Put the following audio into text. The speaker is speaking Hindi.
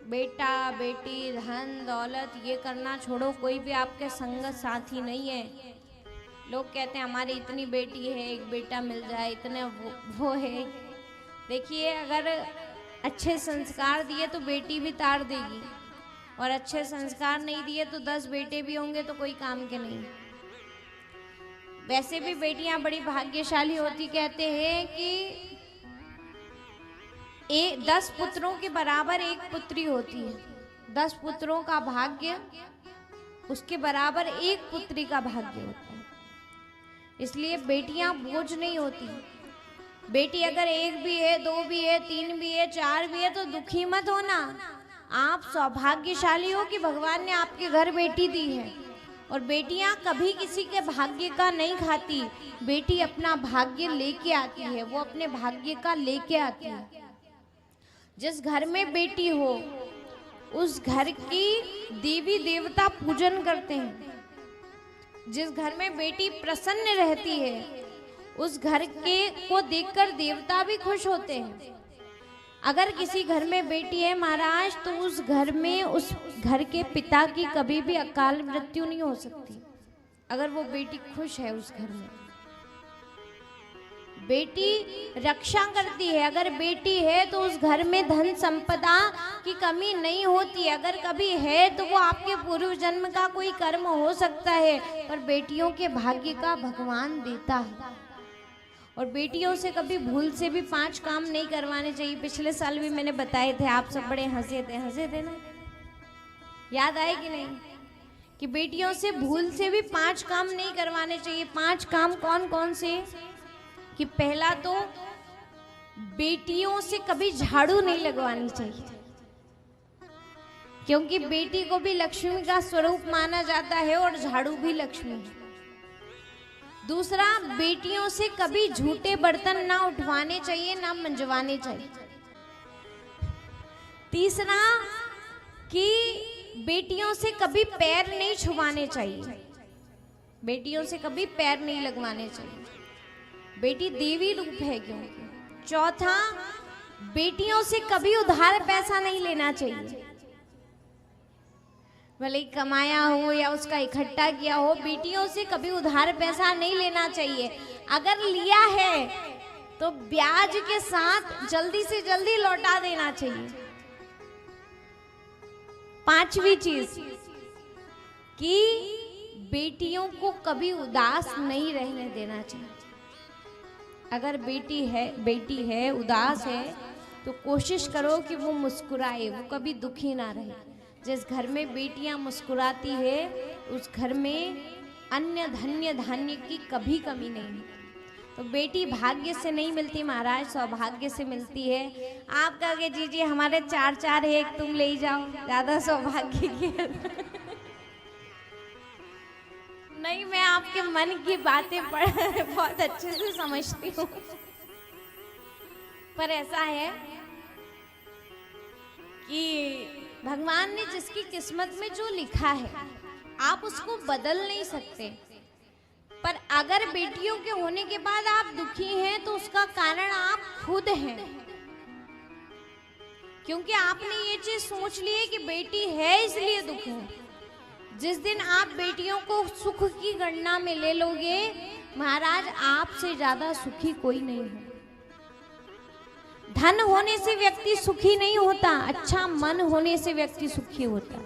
बेटा बेटी धन दौलत ये करना छोड़ो, कोई भी आपके संगत साथी नहीं है। लोग कहते हैं हमारी इतनी बेटी है, एक बेटा मिल जाए, इतने वो है। देखिए, अगर अच्छे संस्कार दिए तो बेटी भी तार देगी, और अच्छे संस्कार नहीं दिए तो 10 बेटे भी होंगे तो कोई काम के नहीं। वैसे भी बेटियां बड़ी भाग्यशाली होती, कहते हैं कि 10 पुत्रों के बराबर एक पुत्री होती है। 10 पुत्रों का भाग्य उसके बराबर एक पुत्री का भाग्य होता है। इसलिए बेटियां बोझ नहीं होती। बेटी अगर एक भी है, 2 भी है, 3 भी है, 4 भी है तो दुखी मत होना। आप सौभाग्यशाली हो कि भगवान ने आपके घर बेटी दी है। और बेटियां कभी किसी के भाग्य का नहीं खाती, बेटी अपना भाग्य लेके आती है, वो अपने भाग्य का लेके आती है। जिस घर में बेटी हो उस घर की देवी देवता पूजन करते हैं। जिस घर में बेटी प्रसन्न रहती है उस घर के को देखकर देवता भी खुश होते हैं। अगर किसी घर में बेटी है महाराज, तो उस घर में उस घर के पिता की कभी भी अकाल मृत्यु नहीं हो सकती, अगर वो बेटी खुश है उस घर में। बेटी रक्षा करती है। अगर बेटी है तो उस घर में धन संपदा की कमी नहीं होती। अगर कभी है तो वो आपके पूर्व जन्म का कोई कर्म हो सकता है, पर बेटियों के भाग्य का भगवान देता है। और बेटियों से कभी भूल से भी 5 काम नहीं करवाने चाहिए। पिछले साल भी मैंने बताए थे, आप सब बड़े हंसे थे ना, याद आए कि नहीं? कि बेटियों से भूल से भी 5 काम नहीं करवाने चाहिए। 5 काम कौन कौन से? कि पहला तो बेटियों से कभी झाड़ू नहीं लगवानी चाहिए, क्योंकि बेटी को भी लक्ष्मी का स्वरूप माना जाता है और झाड़ू भी लक्ष्मी है। दूसरा, बेटियों से कभी झूठे बर्तन ना उठवाने चाहिए, ना मंजवाने चाहिए। तीसरा, कि बेटियों से कभी पैर नहीं छुवाने चाहिए, बेटियों से कभी पैर नहीं लगवाने चाहिए, बेटी देवी रूप है क्योंकि। चौथा, बेटियों से कभी उधार पैसा नहीं लेना चाहिए, भले कमाया हो या उसका इकट्ठा किया हो, बेटियों से कभी उधार पैसा नहीं लेना चाहिए। अगर लिया है तो ब्याज के साथ जल्दी से जल्दी लौटा देना चाहिए। 5वीं चीज कि बेटियों को कभी उदास नहीं रहने देना चाहिए। अगर बेटी है उदास है तो कोशिश करो कि वो मुस्कुराए, वो कभी दुखी ना रहे। जिस घर में बेटियां मुस्कुराती है उस घर में अन्य धन्य धान्य की कभी कमी नहीं। तो बेटी भाग्य से नहीं मिलती महाराज, सौभाग्य से मिलती है। आप कहोगे जी हमारे 4 है, एक तुम ले जाओ, ज्यादा सौभाग्य की नहीं। मैं आपके मन की बातें बहुत अच्छे से समझती हूँ, पर ऐसा है कि भगवान ने जिसकी किस्मत में जो लिखा है आप उसको बदल नहीं सकते। पर अगर बेटियों के होने के बाद आप दुखी हैं तो उसका कारण आप खुद हैं, क्योंकि आपने ये चीज सोच ली है कि बेटी है इसलिए दुख है। जिस दिन आप बेटियों को सुख की गणना में ले लोगे महाराज, आपसे ज्यादा सुखी कोई नहीं है। धन होने से व्यक्ति सुखी नहीं होता, अच्छा मन होने से व्यक्ति सुखी होता है।